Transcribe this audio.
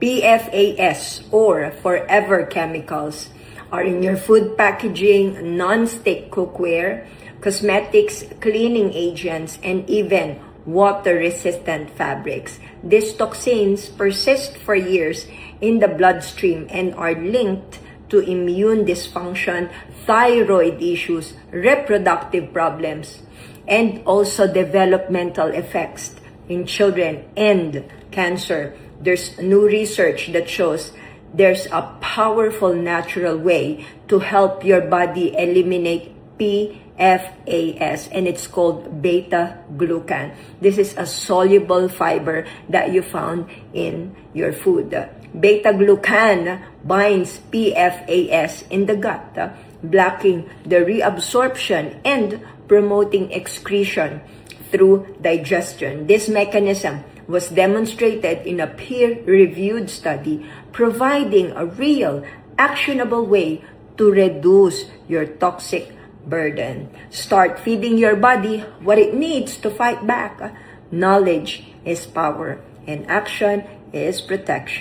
PFAS or forever chemicals are in your food packaging, non-stick cookware, cosmetics, cleaning agents, and even water-resistant fabrics. These toxins persist for years in the bloodstream and are linked to immune dysfunction, thyroid issues, reproductive problems, and also developmental effects in children and cancer. There's new research that shows there's a powerful natural way to help your body eliminate PFAS, and it's called beta-glucan. This is a soluble fiber that you found in your food. Beta-glucan binds PFAS in the gut, blocking the reabsorption and promoting excretion through digestion. This mechanism was demonstrated in a peer-reviewed study, providing a real, actionable way to reduce your toxic burden. Start feeding your body what it needs to fight back. Knowledge is power, and action is protection.